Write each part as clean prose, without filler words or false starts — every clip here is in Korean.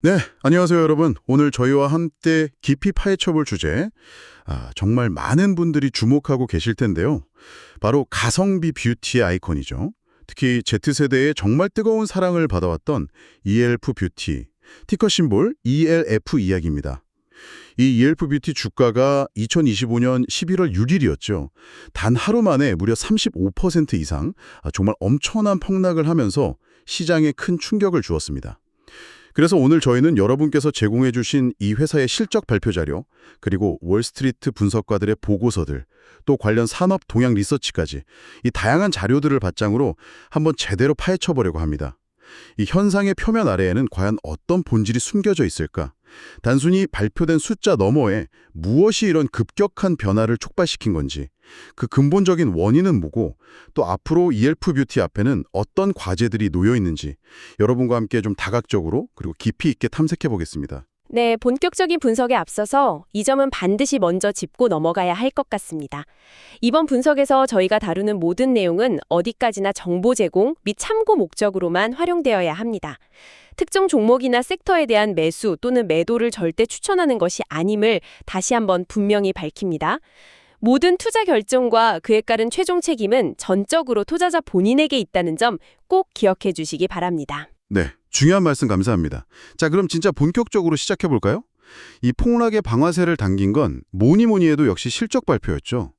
네, 안녕하세요, 여러분. 오늘 저희와 함께 깊이 파헤쳐볼 주제, 정말 많은 분들이 주목하고 계실 텐데요. 바로 가성비 뷰티의 아이콘이죠. 특히 Z세대의 정말 뜨거운 사랑을 받아왔던 ELF 뷰티, 티커 심볼 ELF 이야기입니다. 이 ELF 뷰티 주가가 2025년 11월 6일이었죠. 단 하루 만에 무려 35% 이상, 정말 엄청난 폭락을 하면서 시장에 큰 충격을 주었습니다. 그래서 오늘 저희는 여러분께서 제공해 주신 이 회사의 실적 발표 자료, 그리고 월스트리트 분석가들의 보고서들, 또 관련 산업 동향 리서치까지 이 다양한 자료들을 바탕으로 한번 제대로 파헤쳐 보려고 합니다. 이 현상의 표면 아래에는 과연 어떤 본질이 숨겨져 있을까? 단순히 발표된 숫자 너머에 무엇이 이런 급격한 변화를 촉발시킨 건지, 그 근본적인 원인은 뭐고, 또 앞으로 ELF 뷰티 앞에는 어떤 과제들이 놓여 있는지 여러분과 함께 좀 다각적으로 그리고 깊이 있게 탐색해 보겠습니다. 네, 본격적인 분석에 앞서서 이 점은 반드시 먼저 짚고 넘어가야 할 것 같습니다. 이번 분석에서 저희가 다루는 모든 내용은 어디까지나 정보 제공 및 참고 목적으로만 활용되어야 합니다. 특정 종목이나 섹터에 대한 매수 또는 매도를 절대 추천하는 것이 아님을 다시 한번 분명히 밝힙니다. 모든 투자 결정과 그에 따른 최종 책임은 전적으로 투자자 본인에게 있다는 점 꼭 기억해 주시기 바랍니다. 네, 중요한 말씀 감사합니다. 자, 그럼 진짜 본격적으로 시작해 볼까요? 이 폭락의 방아쇠를 당긴 건 뭐니 뭐니 해도 역시 실적 발표였죠.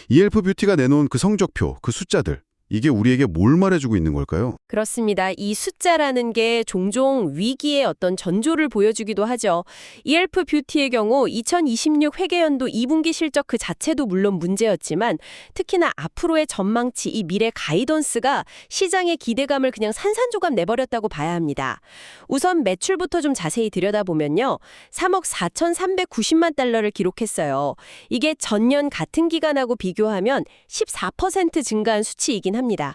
ELF 뷰티가 내놓은 그 성적표, 그 숫자들, 이게 우리에게 뭘 말해주고 있는 걸까요? 그렇습니다. 이 숫자라는 게 종종 위기의 어떤 전조를 보여주기도 하죠. ELF 뷰티의 경우 2026 회계연도 2분기 실적 그 자체도 물론 문제였지만 특히나 앞으로의 전망치, 이 미래 가이던스가 시장의 기대감을 그냥 산산조각 내버렸다고 봐야 합니다. 우선 매출부터 좀 자세히 들여다보면요. 3억 4,390만 달러를 기록했어요. 이게 전년 같은 기간하고 비교하면 14% 증가한 수치이긴 합니다.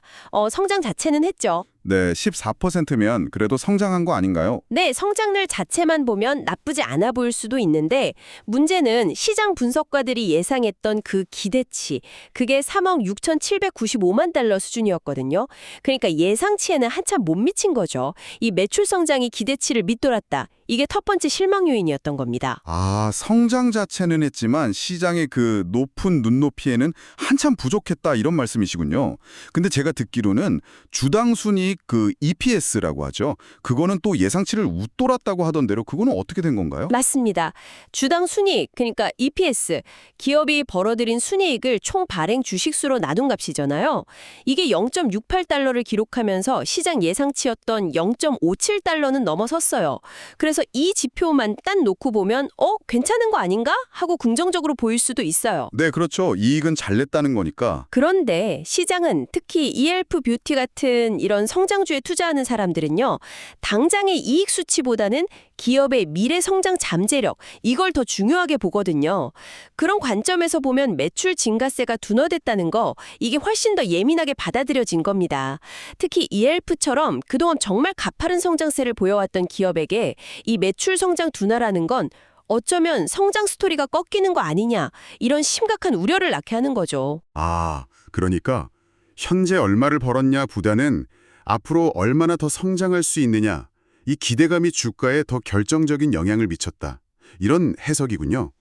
성장 자체는 했죠. 네, 14%면 그래도 성장한 거 아닌가요? 네, 성장률 자체만 보면 나쁘지 않아 보일 수도 있는데 문제는 시장 분석가들이 예상했던 그 기대치, 그게 3억 6,795만 달러 수준이었거든요. 그러니까 예상치에는 한참 못 미친 거죠. 이 매출 성장이 기대치를 밑돌았다. 이게 첫 번째 실망 요인이었던 겁니다. 아, 성장 자체는 했지만 시장의 그 높은 눈높이에는 한참 부족했다 이런 말씀이시군요. 근데 제가 듣기로는 주당 순이익 그 EPS라고 하죠. 그거는 또 예상치를 웃돌았다고 하던데요. 그거는 어떻게 된 건가요? 맞습니다. 주당 순이익, 그러니까 EPS, 기업이 벌어들인 순이익을 총 발행 주식수로 나눈 값이잖아요. 이게 0.68달러를 기록하면서 시장 예상치였던 0.57달러는 넘어섰어요. 그래서 이 지표만 딱 놓고 보면 괜찮은 거 아닌가? 하고 긍정적으로 보일 수도 있어요. 네, 그렇죠. 이익은 잘 냈다는 거니까. 그런데 시장은 특히 ELF 뷰티 같은 이런 성장주에 투자하는 사람들은요. 당장의 이익 수치보다는 기업의 미래 성장 잠재력, 이걸 더 중요하게 보거든요. 그런 관점에서 보면 매출 증가세가 둔화됐다는 거, 이게 훨씬 더 예민하게 받아들여진 겁니다. 특히 ELF처럼 그동안 정말 가파른 성장세를 보여왔던 기업에게 이 매출 성장 둔화라는 건 어쩌면 성장 스토리가 꺾이는 거 아니냐, 이런 심각한 우려를 낳게 하는 거죠. 아, 그러니까 현재 얼마를 벌었냐 보다는 앞으로 얼마나 더 성장할 수 있느냐, 이 기대감이 주가에 더 결정적인 영향을 미쳤다. 이런 해석이군요.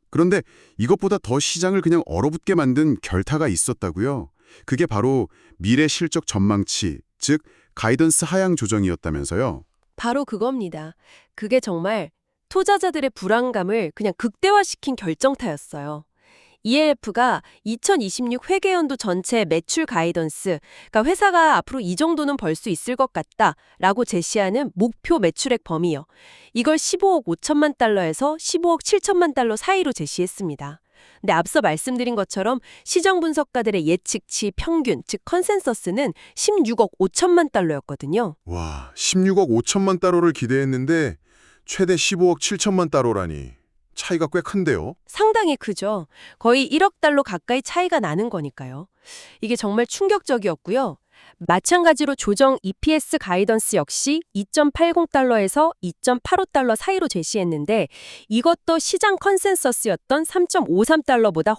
그런데 이것보다 더 시장을 그냥 얼어붙게 만든 결타가 있었다고요. 그게 바로 미래 실적 전망치, 즉 가이던스 하향 조정이었다면서요. 바로 그겁니다. 그게 정말 투자자들의 불안감을 그냥 극대화시킨 결정타였어요. ELF가 2026 회계연도 전체 매출 가이던스, 그러니까 회사가 앞으로 이 정도는 벌 수 있을 것 같다라고 제시하는 목표 매출액 범위요. 이걸 15억 5천만 달러에서 15억 7천만 달러 사이로 제시했습니다. 근데 앞서 말씀드린 것처럼 시장 분석가들의 예측치 평균, 즉 컨센서스는 16억 5천만 달러였거든요. 와, 16억 5천만 달러를 기대했는데 최대 15억 7천만 달러라니. 차이가 꽤 큰데요? 상당히 크죠. 거의 1억 달러 가까이 차이가 나는 거니까요. 이게 정말 충격적이었고요. 마찬가지로 조정 EPS 가이던스 역시 2.80달러에서 2.85달러 사이로 제시했는데 이것도 시장 컨센서스였던 3.53달러보다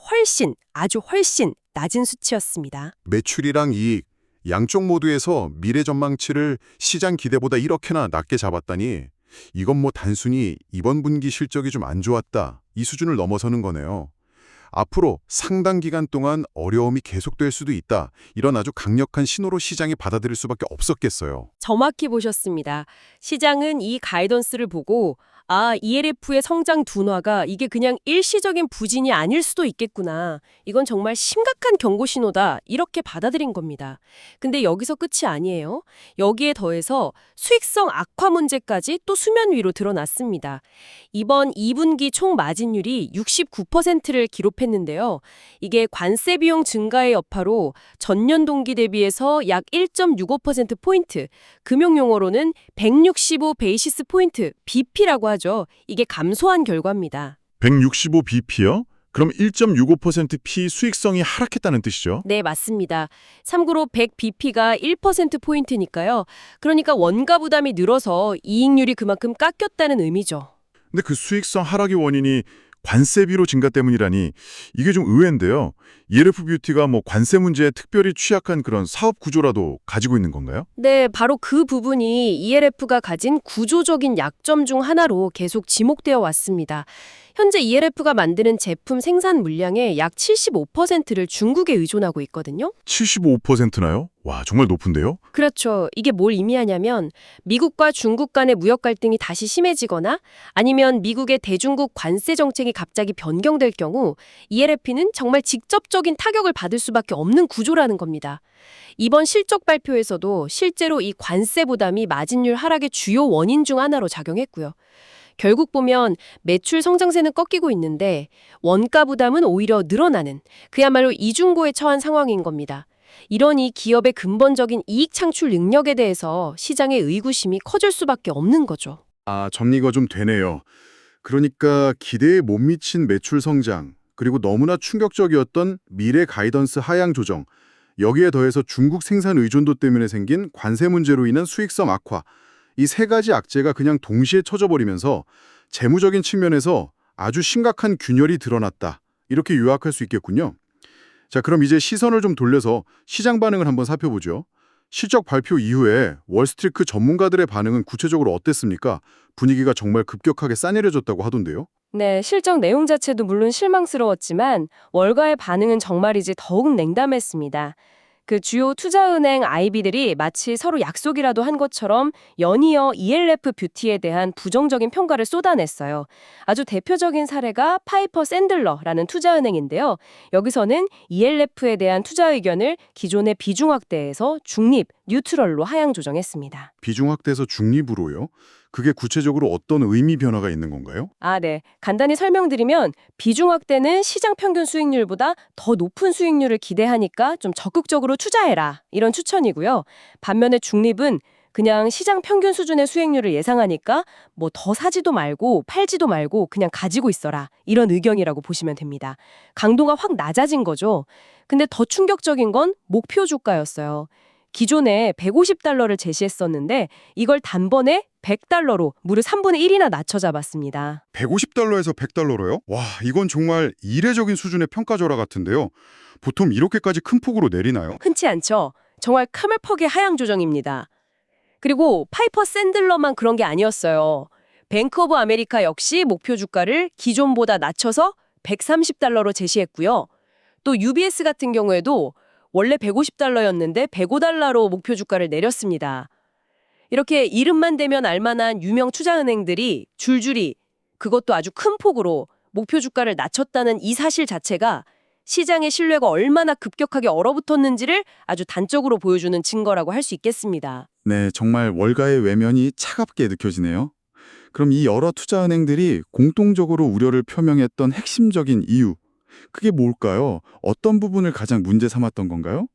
아주 훨씬 낮은 수치였습니다. 매출이랑 이익, 양쪽 모두에서 미래 전망치를 시장 기대보다 이렇게나 낮게 잡았다니 이건 뭐 단순히 이번 분기 실적이 좀 안 좋았다, 이 수준을 넘어서는 거네요. 앞으로 상당 기간 동안 어려움이 계속될 수도 있다, 이런 아주 강력한 신호로 시장이 받아들일 수밖에 없었겠어요. 정확히 보셨습니다. 시장은 이 가이던스를 보고 ELF의 성장 둔화가 이게 그냥 일시적인 부진이 아닐 수도 있겠구나. 이건 정말 심각한 경고 신호다. 이렇게 받아들인 겁니다. 근데 여기서 끝이 아니에요. 여기에 더해서 수익성 악화 문제까지 또 수면 위로 드러났습니다. 이번 2분기 총 마진율이 69%를 기록했는데요. 이게 관세 비용 증가의 여파로 전년 동기 대비해서 약 1.65%포인트, 금융용어로는 165 베이시스 포인트, BP라고 하죠. 이게 감소한 결과입니다. 165bp요? 그럼 1.65% 수익성이 하락했다는 뜻이죠? 네, 맞습니다. 참고로 100bp가 1%포인트니까요. 그러니까 원가 부담이 늘어서 이익률이 그만큼 깎였다는 의미죠. 근데 그 수익성 하락의 원인이 관세비로 증가 때문이라니 이게 좀 의외인데요. ELF 뷰티가 뭐 관세 문제에 특별히 취약한 그런 사업 구조라도 가지고 있는 건가요? 네, 바로 그 부분이 ELF가 가진 구조적인 약점 중 하나로 계속 지목되어 왔습니다. 현재 ELF가 만드는 제품 생산 물량의 약 75%를 중국에 의존하고 있거든요. 75%나요? 와, 정말 높은데요? 그렇죠. 이게 뭘 의미하냐면 미국과 중국 간의 무역 갈등이 다시 심해지거나 아니면 미국의 대중국 관세 정책이 갑자기 변경될 경우 ELF는 정말 직접적인 타격을 받을 수밖에 없는 구조라는 겁니다. 이번 실적 발표에서도 실제로 이 관세 부담이 마진율 하락의 주요 원인 중 하나로 작용했고요. 결국 보면 매출 성장세는 꺾이고 있는데 원가 부담은 오히려 늘어나는 그야말로 이중고에 처한 상황인 겁니다. 이러니 기업의 근본적인 이익 창출 능력에 대해서 시장의 의구심이 커질 수밖에 없는 거죠. 정리가 좀 되네요. 그러니까 기대에 못 미친 매출 성장, 그리고 너무나 충격적이었던 미래 가이던스 하향 조정, 여기에 더해서 중국 생산 의존도 때문에 생긴 관세 문제로 인한 수익성 악화, 이 세 가지 악재가 그냥 동시에 터져버리면서 재무적인 측면에서 아주 심각한 균열이 드러났다, 이렇게 요약할 수 있겠군요. 자, 그럼 이제 시선을 좀 돌려서 시장 반응을 한번 살펴보죠. 실적 발표 이후에 월스트리트 전문가들의 반응은 구체적으로 어땠습니까? 분위기가 정말 급격하게 싸늘해졌다고 하던데요. 네, 실적 내용 자체도 물론 실망스러웠지만 월가의 반응은 정말이지 더욱 냉담했습니다. 그 주요 투자은행 IB들이 마치 서로 약속이라도 한 것처럼 연이어 ELF 뷰티에 대한 부정적인 평가를 쏟아냈어요. 아주 대표적인 사례가 파이퍼 샌들러라는 투자은행인데요. 여기서는 ELF에 대한 투자 의견을 기존의 비중 확대에서 중립, 뉴트럴로 하향 조정했습니다. 비중 확대에서 중립으로요? 그게 구체적으로 어떤 의미 변화가 있는 건가요? 네. 간단히 설명드리면 비중 확대는 시장 평균 수익률보다 더 높은 수익률을 기대하니까 좀 적극적으로 투자해라, 이런 추천이고요. 반면에 중립은 그냥 시장 평균 수준의 수익률을 예상하니까 뭐 더 사지도 말고 팔지도 말고 그냥 가지고 있어라, 이런 의견이라고 보시면 됩니다. 강도가 확 낮아진 거죠. 근데 더 충격적인 건 목표 주가였어요. 기존에 150달러를 제시했었는데 이걸 단번에 100달러로 무려 3분의 1이나 낮춰 잡았습니다. 150달러에서 100달러로요? 와, 이건 정말 이례적인 수준의 평가절하 같은데요. 보통 이렇게까지 큰 폭으로 내리나요? 흔치 않죠? 정말 카멜퍽의 하향 조정입니다. 그리고 파이퍼 샌들러만 그런 게 아니었어요. 뱅크 오브 아메리카 역시 목표 주가를 기존보다 낮춰서 130달러로 제시했고요. 또 UBS 같은 경우에도 원래 150달러였는데 105달러로 목표 주가를 내렸습니다. 이렇게 이름만 대면 알만한 유명 투자은행들이 줄줄이, 그것도 아주 큰 폭으로 목표 주가를 낮췄다는 이 사실 자체가 시장의 신뢰가 얼마나 급격하게 얼어붙었는지를 아주 단적으로 보여주는 증거라고 할 수 있겠습니다. 네, 정말 월가의 외면이 차갑게 느껴지네요. 그럼 이 여러 투자은행들이 공통적으로 우려를 표명했던 핵심적인 이유, 그게 뭘까요? 어떤 부분을 가장 문제 삼았던 건가요?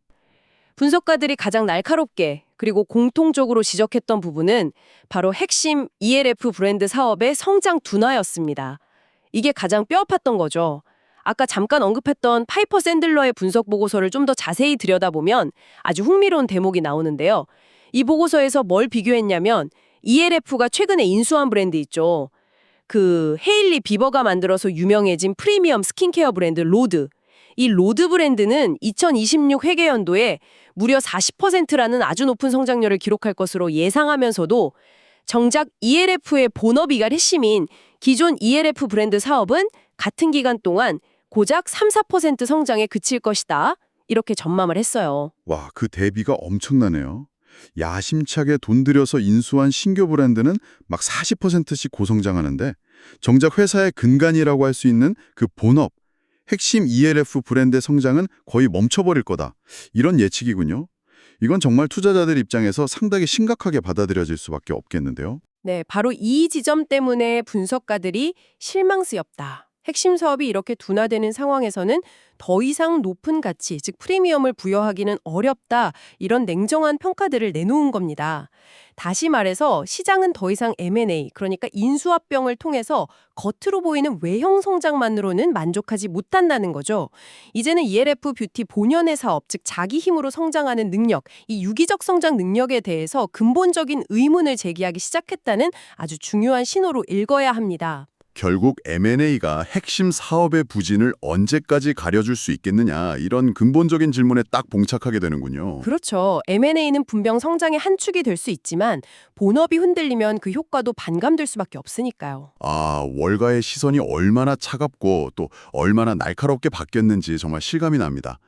분석가들이 가장 날카롭게 그리고 공통적으로 지적했던 부분은 바로 핵심 ELF 브랜드 사업의 성장 둔화였습니다. 이게 가장 뼈아팠던 거죠. 아까 잠깐 언급했던 파이퍼 샌들러의 분석 보고서를 좀 더 자세히 들여다보면 아주 흥미로운 대목이 나오는데요. 이 보고서에서 뭘 비교했냐면 ELF가 최근에 인수한 브랜드 있죠. 그 헤일리 비버가 만들어서 유명해진 프리미엄 스킨케어 브랜드 로드. 이 로드 브랜드는 2026 회계연도에 무려 40%라는 아주 높은 성장률을 기록할 것으로 예상하면서도 정작 ELF의 본업이가 핵심인 기존 ELF 브랜드 사업은 같은 기간 동안 고작 3-4% 성장에 그칠 것이다. 이렇게 전망을 했어요. 와, 그 대비가 엄청나네요. 야심차게 돈 들여서 인수한 신규 브랜드는 막 40%씩 고성장하는데 정작 회사의 근간이라고 할 수 있는 그 본업, 핵심 ELF 브랜드의 성장은 거의 멈춰버릴 거다. 이런 예측이군요. 이건 정말 투자자들 입장에서 상당히 심각하게 받아들여질 수밖에 없겠는데요. 네, 바로 이 지점 때문에 분석가들이 실망스럽다. 핵심 사업이 이렇게 둔화되는 상황에서는 더 이상 높은 가치, 즉 프리미엄을 부여하기는 어렵다. 이런 냉정한 평가들을 내놓은 겁니다. 다시 말해서 시장은 더 이상 M&A, 그러니까 인수합병을 통해서 겉으로 보이는 외형 성장만으로는 만족하지 못한다는 거죠. 이제는 ELF 뷰티 본연의 사업, 즉 자기 힘으로 성장하는 능력, 이 유기적 성장 능력에 대해서 근본적인 의문을 제기하기 시작했다는 아주 중요한 신호로 읽어야 합니다. 결국 M&A가 핵심 사업의 부진을 언제까지 가려줄 수 있겠느냐 이런 근본적인 질문에 딱 봉착하게 되는군요. 그렇죠. M&A는 분명 성장의 한 축이 될 수 있지만 본업이 흔들리면 그 효과도 반감될 수밖에 없으니까요. 아, 월가의 시선이 얼마나 차갑고 또 얼마나 날카롭게 바뀌었는지 정말 실감이 납니다.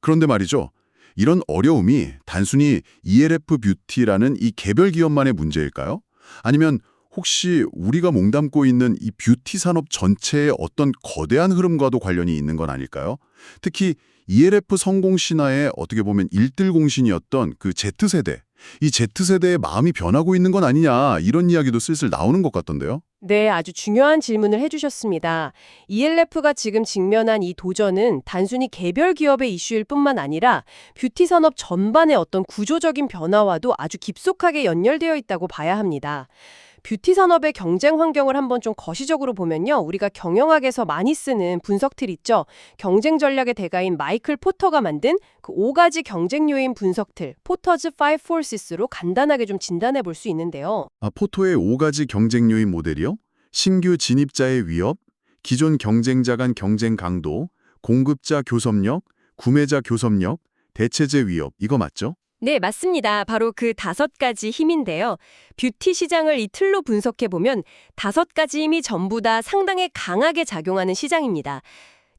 그런데 말이죠. 이런 어려움이 단순히 ELF 뷰티라는 이 개별 기업만의 문제일까요? 아니면 혹시 우리가 몸담고 있는 이 뷰티 산업 전체의 어떤 거대한 흐름과도 관련이 있는 건 아닐까요? 특히 ELF 성공 신화의 어떻게 보면 일들공신이었던 그 Z세대, 이 Z세대의 마음이 변하고 있는 건 아니냐 이런 이야기도 슬슬 나오는 것 같던데요. 네, 아주 중요한 질문을 해주셨습니다. ELF가 지금 직면한 이 도전은 단순히 개별 기업의 이슈일 뿐만 아니라 뷰티 산업 전반의 어떤 구조적인 변화와도 아주 깊숙하게 연결되어 있다고 봐야 합니다. 뷰티 산업의 경쟁 환경을 한번 좀 거시적으로 보면요. 우리가 경영학에서 많이 쓰는 분석 틀 있죠. 경쟁 전략의 대가인 마이클 포터가 만든 그 5가지 경쟁 요인 분석 틀, 포터즈 5 Forces로 간단하게 좀 진단해 볼 수 있는데요. 아, 포토의 5가지 경쟁 요인 모델이요? 신규 진입자의 위협, 기존 경쟁자 간 경쟁 강도, 공급자 교섭력, 구매자 교섭력, 대체제 위협, 이거 맞죠? 네, 맞습니다. 바로 그 5가지 힘인데요. 뷰티 시장을 이 틀로 분석해보면 5가지 힘이 전부 다 상당히 강하게 작용하는 시장입니다.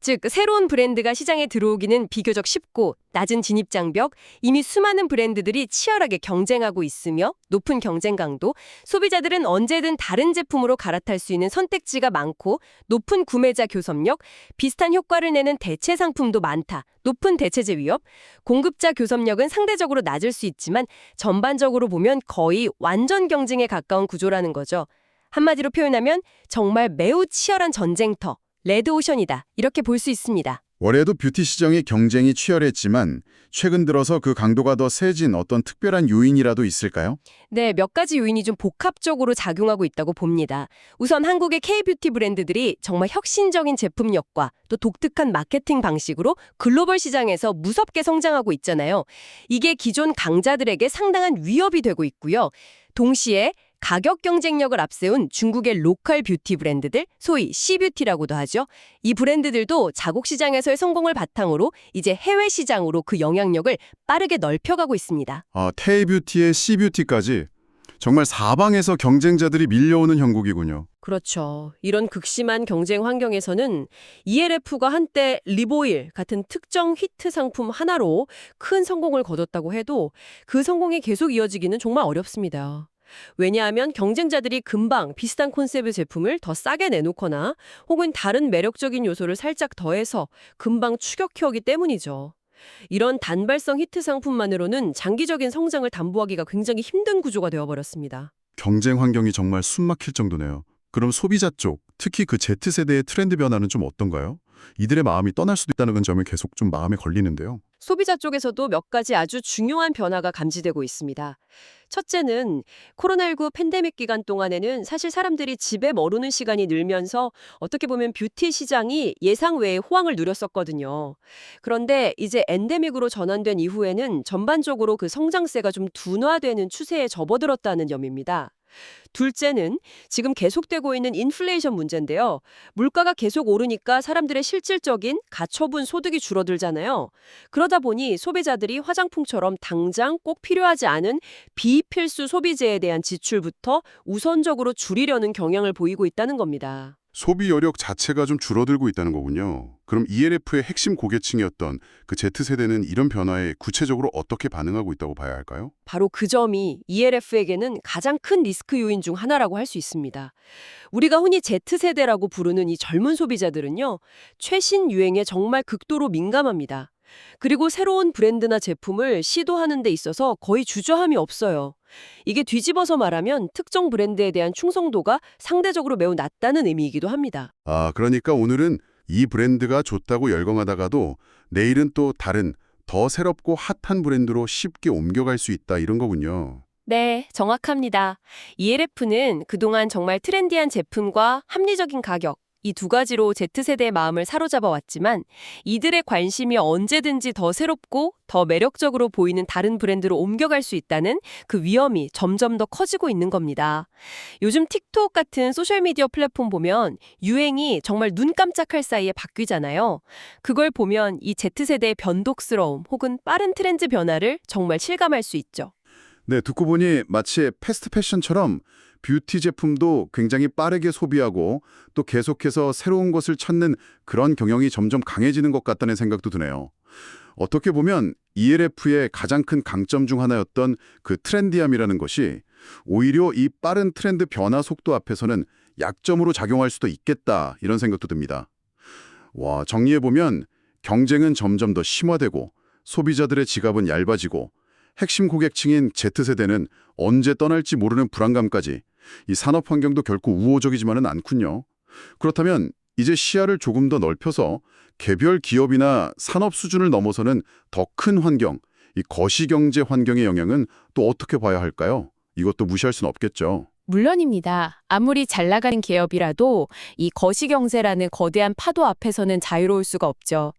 즉, 새로운 브랜드가 시장에 들어오기는 비교적 쉽고 낮은 진입장벽, 이미 수많은 브랜드들이 치열하게 경쟁하고 있으며 높은 경쟁 강도, 소비자들은 언제든 다른 제품으로 갈아탈 수 있는 선택지가 많고 높은 구매자 교섭력, 비슷한 효과를 내는 대체 상품도 많다. 높은 대체제 위협, 공급자 교섭력은 상대적으로 낮을 수 있지만 전반적으로 보면 거의 완전 경쟁에 가까운 구조라는 거죠. 한마디로 표현하면 정말 매우 치열한 전쟁터, 레드오션이다. 이렇게 볼 수 있습니다. 올해도 뷰티 시장의 경쟁이 치열했지만 최근 들어서 그 강도가 더 세진 어떤 특별한 요인이라도 있을까요? 네, 몇 가지 요인이 좀 복합적으로 작용하고 있다고 봅니다. 우선 한국의 K-뷰티 브랜드들이 정말 혁신적인 제품력과 또 독특한 마케팅 방식으로 글로벌 시장에서 무섭게 성장하고 있잖아요. 이게 기존 강자들에게 상당한 위협이 되고 있고요. 동시에 가격 경쟁력을 앞세운 중국의 로컬 뷰티 브랜드들, 소위 C뷰티라고도 하죠. 이 브랜드들도 자국 시장에서의 성공을 바탕으로 이제 해외 시장으로 그 영향력을 빠르게 넓혀가고 있습니다. 아, K뷰티의 C뷰티까지 정말 사방에서 경쟁자들이 밀려오는 형국이군요. 그렇죠. 이런 극심한 경쟁 환경에서는 ELF가 한때 립오일 같은 특정 히트 상품 하나로 큰 성공을 거뒀다고 해도 그 성공이 계속 이어지기는 정말 어렵습니다. 왜냐하면 경쟁자들이 금방 비슷한 콘셉트의 제품을 더 싸게 내놓거나 혹은 다른 매력적인 요소를 살짝 더해서 금방 추격해오기 때문이죠. 이런 단발성 히트 상품만으로는 장기적인 성장을 담보하기가 굉장히 힘든 구조가 되어버렸습니다. 경쟁 환경이 정말 숨막힐 정도네요. 그럼 소비자 쪽, 특히 그 Z세대의 트렌드 변화는 좀 어떤가요? 이들의 마음이 떠날 수도 있다는 점이 계속 좀 마음에 걸리는데요. 소비자 쪽에서도 몇 가지 아주 중요한 변화가 감지되고 있습니다. 첫째는 코로나19 팬데믹 기간 동안에는 사실 사람들이 집에 머무는 시간이 늘면서 어떻게 보면 뷰티 시장이 예상 외의 호황을 누렸었거든요. 그런데 이제 엔데믹으로 전환된 이후에는 전반적으로 그 성장세가 좀 둔화되는 추세에 접어들었다는 점입니다. 둘째는 지금 계속되고 있는 인플레이션 문제인데요. 물가가 계속 오르니까 사람들의 실질적인 가처분 소득이 줄어들잖아요. 그러다 보니 소비자들이 화장품처럼 당장 꼭 필요하지 않은 비필수 소비재에 대한 지출부터 우선적으로 줄이려는 경향을 보이고 있다는 겁니다. 소비 여력 자체가 좀 줄어들고 있다는 거군요. 그럼 ENF의 핵심 고객층이었던 그 Z세대는 이런 변화에 구체적으로 어떻게 반응하고 있다고 봐야 할까요? 바로 그 점이 ELF에게는 가장 큰 리스크 요인 중 하나라고 할 수 있습니다. 우리가 흔히 Z세대라고 부르는 이 젊은 소비자들은요, 최신 유행에 정말 극도로 민감합니다. 그리고 새로운 브랜드나 제품을 시도하는 데 있어서 거의 주저함이 없어요. 이게 뒤집어서 말하면 특정 브랜드에 대한 충성도가 상대적으로 매우 낮다는 의미이기도 합니다. 아, 그러니까 오늘은 이 브랜드가 좋다고 열광하다가도 내일은 또 다른 더 새롭고 핫한 브랜드로 쉽게 옮겨갈 수 있다 이런 거군요. 네, 정확합니다. ELF는 그동안 정말 트렌디한 제품과 합리적인 가격, 이 두 가지로 Z세대의 마음을 사로잡아 왔지만 이들의 관심이 언제든지 더 새롭고 더 매력적으로 보이는 다른 브랜드로 옮겨갈 수 있다는 그 위험이 점점 더 커지고 있는 겁니다. 요즘 틱톡 같은 소셜미디어 플랫폼 보면 유행이 정말 눈 깜짝할 사이에 바뀌잖아요. 그걸 보면 이 Z세대의 변덕스러움 혹은 빠른 트렌드 변화를 정말 실감할 수 있죠. 네, 듣고 보니 마치 패스트 패션처럼 뷰티 제품도 굉장히 빠르게 소비하고 또 계속해서 새로운 것을 찾는 그런 경영이 점점 강해지는 것 같다는 생각도 드네요. 어떻게 보면 ELF의 가장 큰 강점 중 하나였던 그 트렌디함이라는 것이 오히려 이 빠른 트렌드 변화 속도 앞에서는 약점으로 작용할 수도 있겠다 이런 생각도 듭니다. 와, 정리해보면 경쟁은 점점 더 심화되고 소비자들의 지갑은 얇아지고 핵심 고객층인 Z세대는 언제 떠날지 모르는 불안감까지 이 산업 환경도 결코 우호적이지만은 않군요. 그렇다면 이제 시야를 조금 더 넓혀서 개별 기업이나 산업 수준을 넘어서는 더 큰 환경, 이 거시경제 환경의 영향은 또 어떻게 봐야 할까요? 이것도 무시할 수는 없겠죠. 물론입니다. 아무리 잘 나가는 기업이라도 이 거시경제라는 거대한 파도 앞에서는 자유로울 수가 없죠.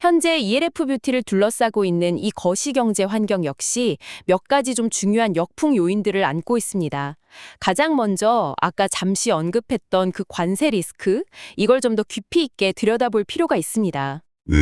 현재 ELF 뷰티를 둘러싸고 있는 이 거시경제 환경 역시 몇 가지 좀 중요한 역풍 요인들을 안고 있습니다. 가장 먼저 아까 잠시 언급했던 그 관세 리스크, 이걸 좀 더 깊이 있게 들여다볼 필요가 있습니다. 네.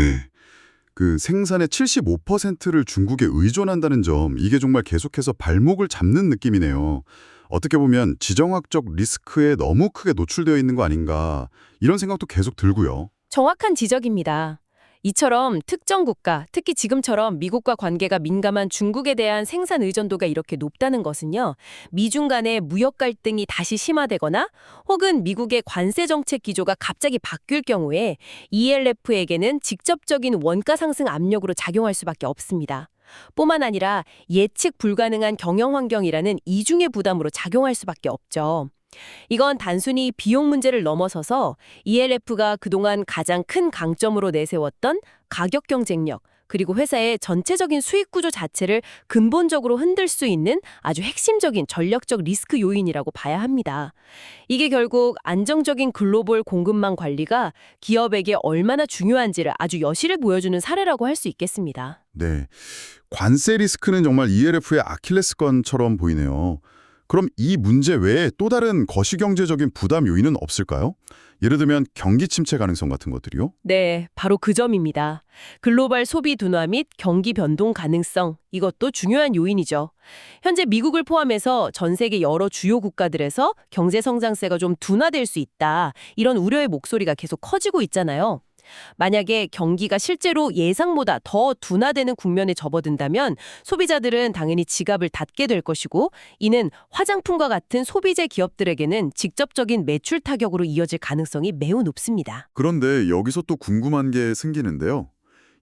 그 생산의 75%를 중국에 의존한다는 점, 이게 정말 계속해서 발목을 잡는 느낌이네요. 어떻게 보면 지정학적 리스크에 너무 크게 노출되어 있는 거 아닌가, 이런 생각도 계속 들고요. 정확한 지적입니다. 이처럼 특정 국가, 특히 지금처럼 미국과 관계가 민감한 중국에 대한 생산 의존도가 이렇게 높다는 것은요, 미중 간의 무역 갈등이 다시 심화되거나 혹은 미국의 관세 정책 기조가 갑자기 바뀔 경우에 ELF에게는 직접적인 원가 상승 압력으로 작용할 수밖에 없습니다. 뿐만 아니라 예측 불가능한 경영 환경이라는 이중의 부담으로 작용할 수밖에 없죠. 이건 단순히 비용 문제를 넘어서서 ELF가 그동안 가장 큰 강점으로 내세웠던 가격 경쟁력, 그리고 회사의 전체적인 수익 구조 자체를 근본적으로 흔들 수 있는 아주 핵심적인 전략적 리스크 요인이라고 봐야 합니다. 이게 결국 안정적인 글로벌 공급망 관리가 기업에게 얼마나 중요한지를 아주 여실히 보여주는 사례라고 할 수 있겠습니다. 네. 관세 리스크는 정말 ELF의 아킬레스건처럼 보이네요. 그럼 이 문제 외에 또 다른 거시경제적인 부담 요인은 없을까요? 예를 들면 경기 침체 가능성 같은 것들이요? 네, 바로 그 점입니다. 글로벌 소비 둔화 및 경기 변동 가능성, 이것도 중요한 요인이죠. 현재 미국을 포함해서 전 세계 여러 주요 국가들에서 경제 성장세가 좀 둔화될 수 있다, 이런 우려의 목소리가 계속 커지고 있잖아요. 만약에 경기가 실제로 예상보다 더 둔화되는 국면에 접어든다면 소비자들은 당연히 지갑을 닫게 될 것이고, 이는 화장품과 같은 소비재 기업들에게는 직접적인 매출 타격으로 이어질 가능성이 매우 높습니다. 그런데 여기서 또 궁금한 게 생기는데요.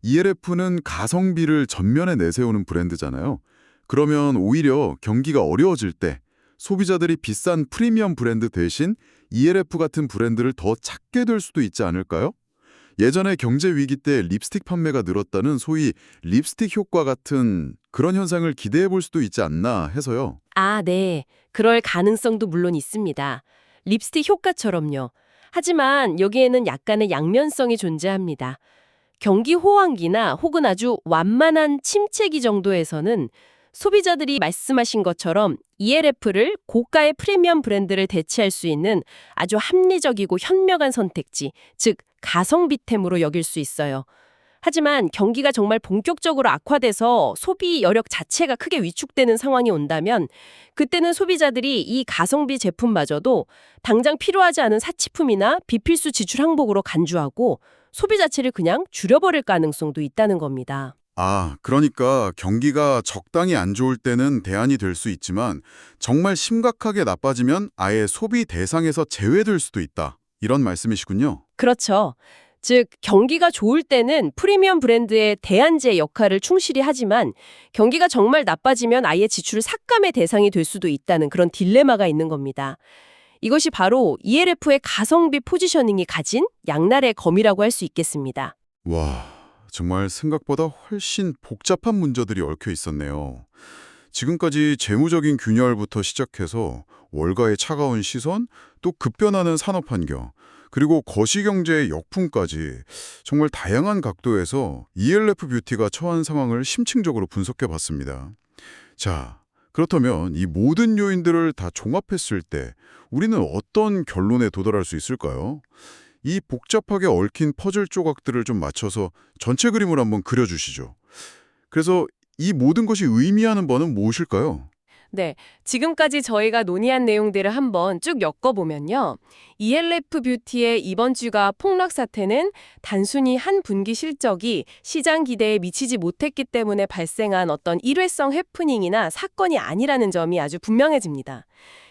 ELF는 가성비를 전면에 내세우는 브랜드잖아요. 그러면 오히려 경기가 어려워질 때 소비자들이 비싼 프리미엄 브랜드 대신 ELF 같은 브랜드를 더 찾게 될 수도 있지 않을까요? 예전에 경제 위기 때 립스틱 판매가 늘었다는 소위 립스틱 효과 같은 그런 현상을 기대해 볼 수도 있지 않나 해서요. 아, 네. 그럴 가능성도 물론 있습니다. 립스틱 효과처럼요. 하지만 여기에는 약간의 양면성이 존재합니다. 경기 호황기나 혹은 아주 완만한 침체기 정도에서는 소비자들이 말씀하신 것처럼 ELF를 고가의 프리미엄 브랜드를 대체할 수 있는 아주 합리적이고 현명한 선택지, 즉 가성비템으로 여길 수 있어요. 하지만 경기가 정말 본격적으로 악화돼서 소비 여력 자체가 크게 위축되는 상황이 온다면 그때는 소비자들이 이 가성비 제품마저도 당장 필요하지 않은 사치품이나 비필수 지출 항목으로 간주하고 소비 자체를 그냥 줄여버릴 가능성도 있다는 겁니다. 아, 그러니까 경기가 적당히 안 좋을 때는 대안이 될 수 있지만 정말 심각하게 나빠지면 아예 소비 대상에서 제외될 수도 있다. 이런 말씀이시군요. 그렇죠. 즉 경기가 좋을 때는 프리미엄 브랜드의 대안제 역할을 충실히 하지만 경기가 정말 나빠지면 아예 지출 삭감의 대상이 될 수도 있다는 그런 딜레마가 있는 겁니다. 이것이 바로 ELF의 가성비 포지셔닝이 가진 양날의 검이라고 할 수 있겠습니다. 와, 정말 생각보다 훨씬 복잡한 문제들이 얽혀 있었네요. 지금까지 재무적인 균열부터 시작해서 월가의 차가운 시선, 또 급변하는 산업 환경, 그리고 거시경제의 역풍까지 정말 다양한 각도에서 ELF 뷰티가 처한 상황을 심층적으로 분석해봤습니다. 자, 그렇다면 이 모든 요인들을 다 종합했을 때 우리는 어떤 결론에 도달할 수 있을까요? 이 복잡하게 얽힌 퍼즐 조각들을 좀 맞춰서 전체 그림을 한번 그려주시죠. 그래서 이 모든 것이 의미하는 바는 무엇일까요? 네, 지금까지 저희가 논의한 내용들을 한번 쭉 엮어보면요. ELF 뷰티의 이번 주가 폭락 사태는 단순히 한 분기 실적이 시장 기대에 미치지 못했기 때문에 발생한 어떤 일회성 해프닝이나 사건이 아니라는 점이 아주 분명해집니다.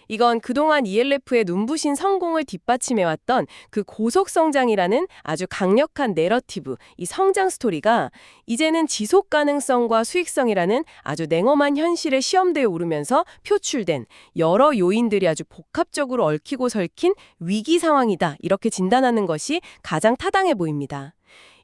이건 그동안 ELF의 눈부신 성공을 뒷받침해왔던 그 고속성장이라는 아주 강력한 내러티브, 이 성장 스토리가 이제는 지속 가능성과 수익성이라는 아주 냉엄한 현실에 시험대에 오르면서 표출된 여러 요인들이 아주 복합적으로 얽히고 설킨 위기 상황이다. 이렇게 진단하는 것이 가장 타당해 보입니다.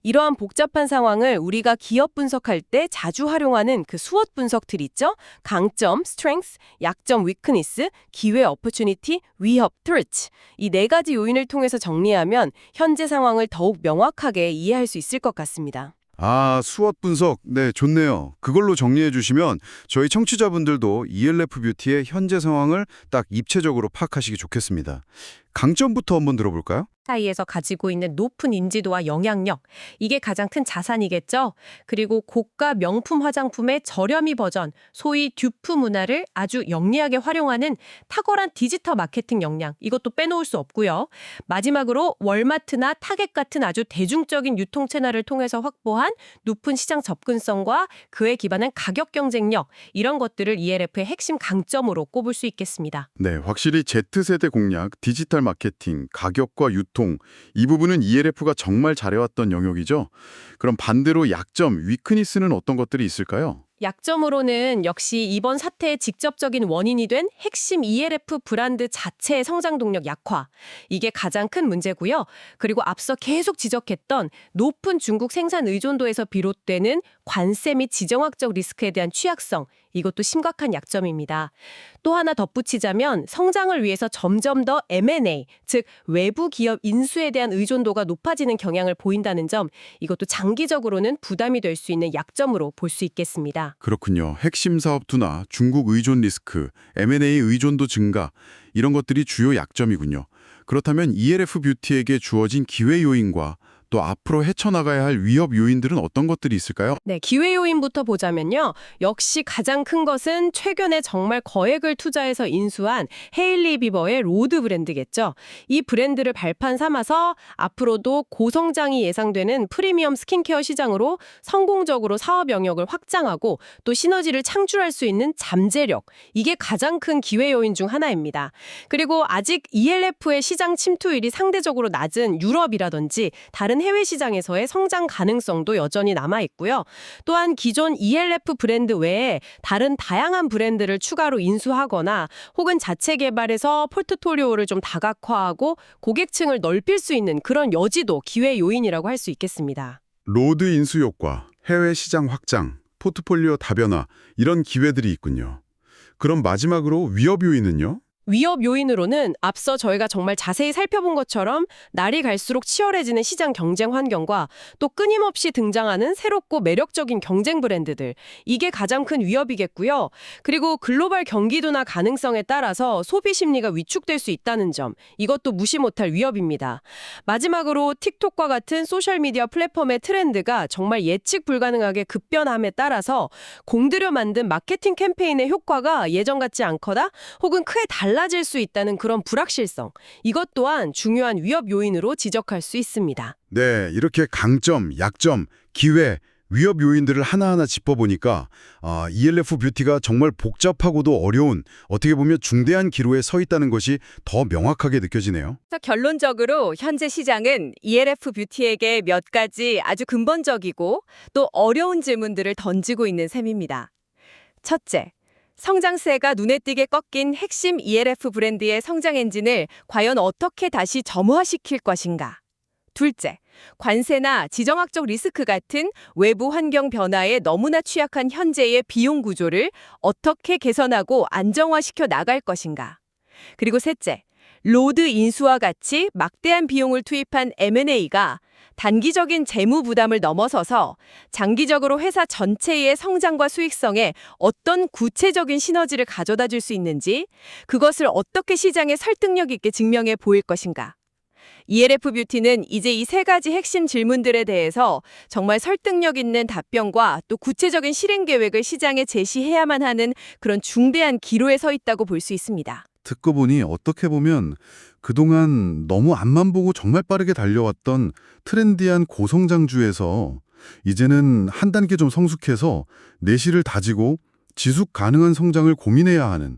이러한 복잡한 상황을 우리가 기업 분석할 때 자주 활용하는 그 수엇 분석들 있죠? 강점, strength, 약점, weakness, 기회, opportunity, 위협, threat. 이 네 가지 요인을 통해서 정리하면 현재 상황을 더욱 명확하게 이해할 수 있을 것 같습니다. 아, 수엇 분석. 네, 좋네요. 그걸로 정리해 주시면 저희 청취자분들도 ELF 뷰티의 현재 상황을 딱 입체적으로 파악하시기 좋겠습니다. 강점부터 한번 들어볼까요? 사이에서 가지고 있는 높은 인지도와 영향력, 이게 가장 큰 자산이겠죠. 그리고 고가 명품 화장품의 저렴이 버전, 소위 듀프 문화를 아주 영리하게 활용하는 탁월한 디지털 마케팅 역량, 이것도 빼놓을 수 없고요. 마지막으로 월마트나 타겟 같은 아주 대중적인 유통 채널을 통해서 확보한 높은 시장 접근성과 그에 기반한 가격 경쟁력, 이런 것들을 ELF의 핵심 강점으로 꼽을 수 있겠습니다. 네, 확실히 Z세대 공략, 디지털 마케팅, 가격과 유통, 이 부분은 ELF가 정말 잘해왔던 영역이죠. 그럼 반대로 약점, 위크니스는 어떤 것들이 있을까요? 약점으로는 역시 이번 사태의 직접적인 원인이 된 핵심 ELF 브랜드 자체의 성장 동력 약화. 이게 가장 큰 문제고요. 그리고 앞서 계속 지적했던 높은 중국 생산 의존도에서 비롯되는 관세 및 지정학적 리스크에 대한 취약성. 이것도 심각한 약점입니다. 또 하나 덧붙이자면 성장을 위해서 점점 더 M&A, 즉 외부 기업 인수에 대한 의존도가 높아지는 경향을 보인다는 점, 이것도 장기적으로는 부담이 될 수 있는 약점으로 볼 수 있겠습니다. 그렇군요. 핵심 사업 둔화, 중국 의존 리스크, M&A 의존도 증가, 이런 것들이 주요 약점이군요. 그렇다면 ELF 뷰티에게 주어진 기회 요인과 또 앞으로 헤쳐나가야 할 위협 요인들은 어떤 것들이 있을까요? 네, 기회 요인부터 보자면요. 역시 가장 큰 것은 최근에 정말 거액을 투자해서 인수한 헤일리 비버의 로드 브랜드겠죠. 이 브랜드를 발판 삼아서 앞으로도 고성장이 예상되는 프리미엄 스킨케어 시장으로 성공적으로 사업 영역을 확장하고 또 시너지를 창출할 수 있는 잠재력. 이게 가장 큰 기회 요인 중 하나입니다. 그리고 아직 ELF의 시장 침투율이 상대적으로 낮은 유럽이라든지 다른 해외 시장에서의 성장 가능성도 여전히 남아있고요. 또한 기존 ELF 브랜드 외에 다른 다양한 브랜드를 추가로 인수하거나 혹은 자체 개발해서 포트폴리오를 좀 다각화하고 고객층을 넓힐 수 있는 그런 여지도 기회 요인이라고 할 수 있겠습니다. 로드 인수 효과, 해외 시장 확장, 포트폴리오 다변화, 이런 기회들이 있군요. 그럼 마지막으로 위협 요인은요? 위협 요인으로는 앞서 저희가 정말 자세히 살펴본 것처럼 날이 갈수록 치열해지는 시장 경쟁 환경과 또 끊임없이 등장하는 새롭고 매력적인 경쟁 브랜드들, 이게 가장 큰 위협이겠고요. 그리고 글로벌 경기도나 가능성에 따라서 소비 심리가 위축될 수 있다는 점, 이것도 무시 못할 위협입니다. 마지막으로 틱톡과 같은 소셜미디어 플랫폼의 트렌드가 정말 예측 불가능하게 급변함에 따라서 공들여 만든 마케팅 캠페인의 효과가 예전 같지 않거나 혹은 크게 달라질 수 있다는 그런 불확실성, 이것 또한 중요한 위협 요인으로 지적할 수 있습니다. 네, 이렇게 강점, 약점, 기회, 위협 요인들을 하나하나 짚어보니까 ELF 뷰티가 정말 복잡하고도 어려운, 어떻게 보면 중대한 기로에 서 있다는 것이 더 명확하게 느껴지네요. 그래서 결론적으로 현재 시장은 ELF 뷰티에게 몇 가지 아주 근본적이고 또 어려운 질문들을 던지고 있는 셈입니다. 첫째, 성장세가 눈에 띄게 꺾인 핵심 ELF 브랜드의 성장 엔진을 과연 어떻게 다시 점화시킬 것인가? 둘째, 관세나 지정학적 리스크 같은 외부 환경 변화에 너무나 취약한 현재의 비용 구조를 어떻게 개선하고 안정화시켜 나갈 것인가? 그리고 셋째, 로드 인수와 같이 막대한 비용을 투입한 M&A가 단기적인 재무 부담을 넘어서서 장기적으로 회사 전체의 성장과 수익성에 어떤 구체적인 시너지를 가져다 줄 수 있는지, 그것을 어떻게 시장에 설득력 있게 증명해 보일 것인가. ELF 뷰티는 이제 이 세 가지 핵심 질문들에 대해서 정말 설득력 있는 답변과 또 구체적인 실행 계획을 시장에 제시해야만 하는 그런 중대한 기로에 서 있다고 볼 수 있습니다. 듣고 보니 어떻게 보면 그동안 너무 앞만 보고 정말 빠르게 달려왔던 트렌디한 고성장주에서 이제는 한 단계 좀 성숙해서 내실을 다지고 지속 가능한 성장을 고민해야 하는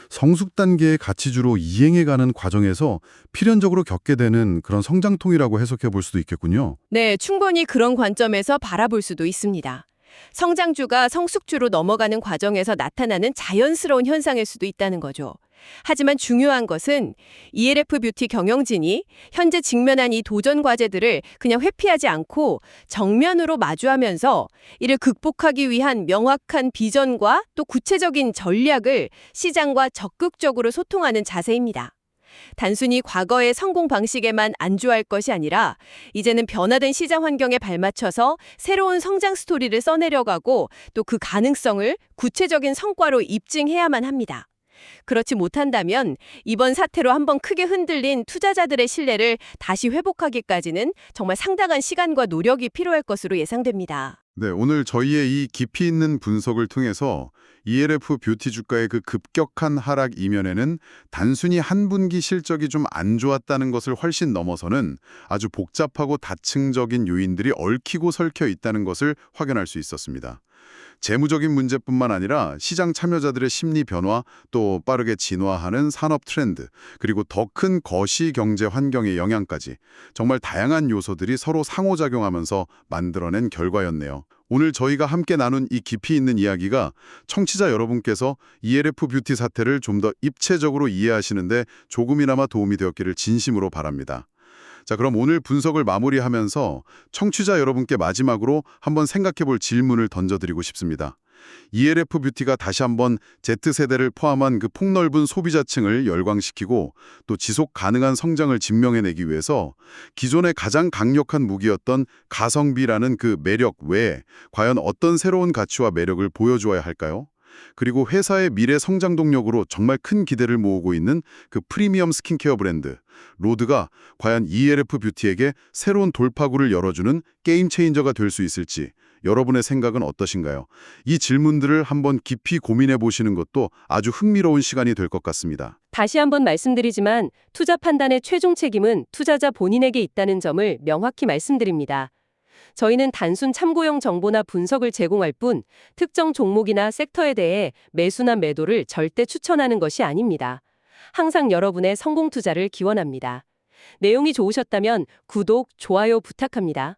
성숙 단계의 가치주로 이행해가는 과정에서 필연적으로 겪게 되는 그런 성장통이라고 해석해 볼 수도 있겠군요. 네, 충분히 그런 관점에서 바라볼 수도 있습니다. 성장주가 성숙주로 넘어가는 과정에서 나타나는 자연스러운 현상일 수도 있다는 거죠. 하지만 중요한 것은 ELF 뷰티 경영진이 현재 직면한 이 도전 과제들을 그냥 회피하지 않고 정면으로 마주하면서 이를 극복하기 위한 명확한 비전과 또 구체적인 전략을 시장과 적극적으로 소통하는 자세입니다. 단순히 과거의 성공 방식에만 안주할 것이 아니라 이제는 변화된 시장 환경에 발맞춰서 새로운 성장 스토리를 써내려가고 또 그 가능성을 구체적인 성과로 입증해야만 합니다. 그렇지 못한다면 이번 사태로 한번 크게 흔들린 투자자들의 신뢰를 다시 회복하기까지는 정말 상당한 시간과 노력이 필요할 것으로 예상됩니다. 네, 오늘 저희의 이 깊이 있는 분석을 통해서 ELF 뷰티 주가의 그 급격한 하락 이면에는 단순히 한 분기 실적이 좀 안 좋았다는 것을 훨씬 넘어서는 아주 복잡하고 다층적인 요인들이 얽히고 설켜 있다는 것을 확인할 수 있었습니다. 재무적인 문제뿐만 아니라 시장 참여자들의 심리 변화, 또 빠르게 진화하는 산업 트렌드, 그리고 더 큰 거시 경제 환경의 영향까지 정말 다양한 요소들이 서로 상호작용하면서 만들어낸 결과였네요. 오늘 저희가 함께 나눈 이 깊이 있는 이야기가 청취자 여러분께서 ELF 뷰티 사태를 좀 더 입체적으로 이해하시는데 조금이나마 도움이 되었기를 진심으로 바랍니다. 자, 그럼 오늘 분석을 마무리하면서 청취자 여러분께 마지막으로 한번 생각해볼 질문을 던져드리고 싶습니다. ELF 뷰티가 다시 한번 Z세대를 포함한 그 폭넓은 소비자층을 열광시키고 또 지속 가능한 성장을 증명해내기 위해서 기존의 가장 강력한 무기였던 가성비라는 그 매력 외에 과연 어떤 새로운 가치와 매력을 보여주어야 할까요? 그리고 회사의 미래 성장 동력으로 정말 큰 기대를 모으고 있는 그 프리미엄 스킨케어 브랜드 로드가 과연 ELF 뷰티에게 새로운 돌파구를 열어주는 게임 체인저가 될 수 있을지 여러분의 생각은 어떠신가요? 이 질문들을 한번 깊이 고민해 보시는 것도 아주 흥미로운 시간이 될 것 같습니다. 다시 한번 말씀드리지만 투자 판단의 최종 책임은 투자자 본인에게 있다는 점을 명확히 말씀드립니다. 저희는 단순 참고용 정보나 분석을 제공할 뿐 특정 종목이나 섹터에 대해 매수나 매도를 절대 추천하는 것이 아닙니다. 항상 여러분의 성공 투자를 기원합니다. 내용이 좋으셨다면 구독, 좋아요 부탁합니다.